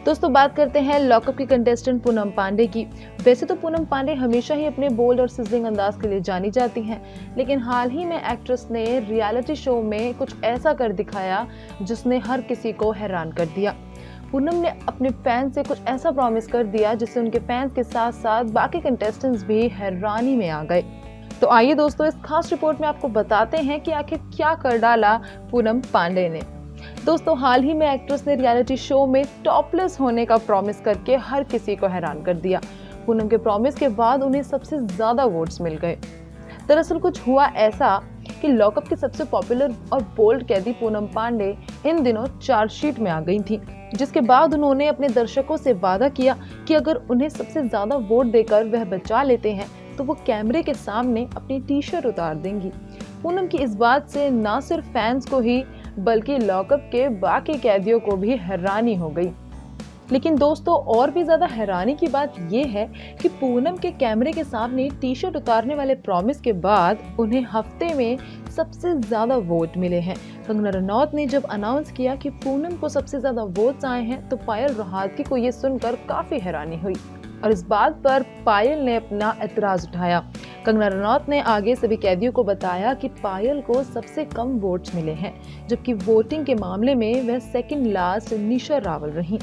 दोस्तों बात करते हैं लॉकअप की कंटेस्टेंट पूनम पांडे की। वैसे तो पूनम पांडे हमेशा ही अपने बोल्ड और सिजलिंग अंदाज के लिए जानी जाती हैं, लेकिन हाल ही में एक्ट्रेस ने रियलिटी शो में कुछ ऐसा कर दिखाया जिसने हर किसी को हैरान कर दिया। पूनम ने अपने फैंस से कुछ ऐसा प्रॉमिस कर दिया जिससे उनके फैंस के साथ साथ बाकी कंटेस्टेंट्स भी हैरानी में आ गए। तो आइए दोस्तों, इस खास रिपोर्ट में आपको बताते हैं कि आखिर क्या कर डाला पूनम पांडे ने। दोस्तों हाल ही में एक्ट्रेस ने रियलिटी शो में टॉपलेस होने का प्रॉमिस करके हर किसी को हैरान कर दिया। पूनम के प्रॉमिस के बाद उन्हें सबसे ज्यादा वोट्स मिल गए। दरअसल कुछ हुआ ऐसा कि लॉकअप की सबसे पॉपुलर और बोल्ड कैदी पूनम पांडे इन दिनों चार्जशीट में आ गई थी, जिसके बाद उन्होंने अपने दर्शकों से वादा किया कि अगर उन्हें सबसे ज्यादा वोट देकर वह बचा लेते हैं तो वो कैमरे के सामने अपनी टी शर्ट उतार देंगी। पूनम की इस बात से न सिर्फ फैंस को ही बल्कि लॉकअप के बाकी कैदियों को भी हैरानी हो गई। लेकिन दोस्तों और भी ज्यादा हैरानी की बात यह है कि पूनम के कैमरे के सामने टी शर्ट उतारने वाले प्रॉमिस के बाद उन्हें हफ्ते में सबसे ज्यादा वोट मिले हैं। कंगना रनौत ने जब अनाउंस किया कि पूनम को सबसे ज्यादा वोट्स आए हैं तो पायल रोहातगी को ये सुनकर काफी हैरानी हुई और इस बात पर पायल ने अपना एतराज उठाया। कंगना रनौत ने आगे सभी कैदियों को बताया कि पायल को सबसे कम वोट्स मिले हैं, जबकि वोटिंग के मामले में वह सेकंड लास्ट निशा रावल रहीं।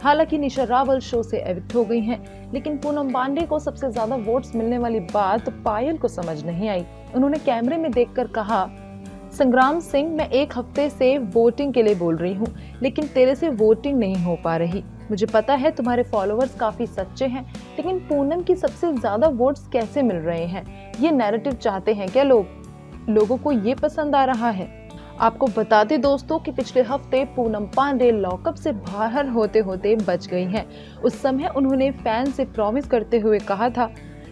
हालांकि निशा रावल शो से एविक्ट हो गई हैं, लेकिन पूनम पांडे को सबसे ज्यादा वोट्स मिलने वाली बात पायल को समझ नहीं आई। उन्होंने कैमरे में देखकर कहा, संग्राम सिंह, मैं एक हफ्ते से वोटिंग के लिए बोल रही हूँ, लेकिन तेरे से वोटिंग नहीं हो पा रही। मुझे पता है तुम्हारे फॉलोअर्स काफी सच्चे हैं, लेकिन पूनम की सबसे ज्यादा वोट्स कैसे मिल रहे हैं? ये नैरेटिव चाहते हैं क्या लोगों को ये पसंद आ रहा है? आपको बता दें दोस्तों कि पिछले हफ्ते पूनम पांडे लॉकअप से बाहर होते होते बच गई हैं। उस समय उन्होंने फैन से प्रॉमिस करते हुए कहा था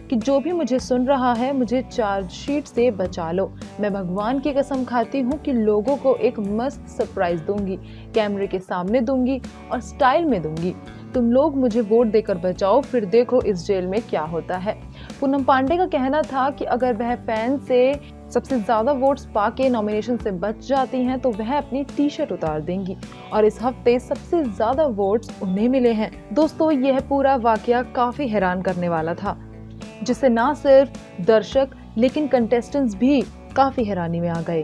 कि जो भी मुझे सुन रहा है, मुझे चार्जशीट से बचा लो। मैं भगवान की कसम खाती हूँ कि लोगों को एक मस्त सरप्राइज दूंगी, कैमरे के सामने दूंगी और स्टाइल में दूंगी। तुम लोग मुझे वोट देकर बचाओ, फिर देखो इस जेल में क्या होता है। पूनम पांडे का कहना था कि अगर वह फैन से सबसे ज्यादा वोट्स पाके नॉमिनेशन से बच जाती हैं तो वह अपनी टी शर्ट उतार देंगी और इस हफ्ते सबसे ज्यादा वोट्स उन्हें मिले हैं। दोस्तों यह पूरा वाकया काफी हैरान करने वाला था, जिससे ना सिर्फ दर्शक लेकिन कंटेस्टेंट्स भी काफी हैरानी में आ गए।